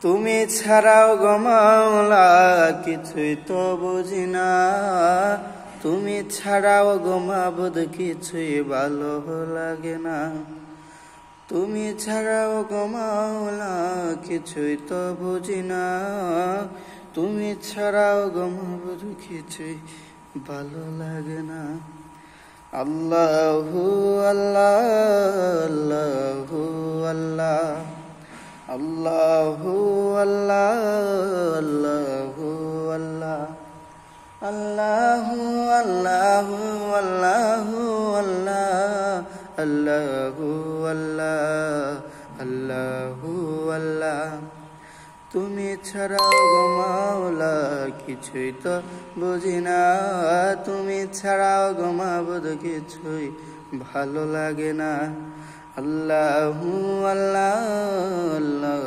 তুমি ছাড়াও গো মাওলা কিছুই তো বুঝি না, তুমি ছাড়াও গো মাবুদ কিছুই ভালো লাগে না। তুমি ছাড়াও গো মাওলা কিছুই তো বুঝি না, তুমি ছাড়াও গো মাবুদ কিছুই ভালো লাগে না। আল্লাহু আল্লাহ আল্লাহু আল্লাহ আল্লাহু আল্লাহ আল্লাহু আল্লাহ আল্লাহু আল্লাহু আল্লাহু আল্লাহ আল্লাহু আল্লাহ আল্লাহু আল্লাহ। তুমি ছাড়াও গো মাওলা কিছুই তো বুঝি না, তুমি ছাড়াও গো মাবুদ কিছুই ভালো লাগে না। আল্লাহু আল্লাহ আল্লাহ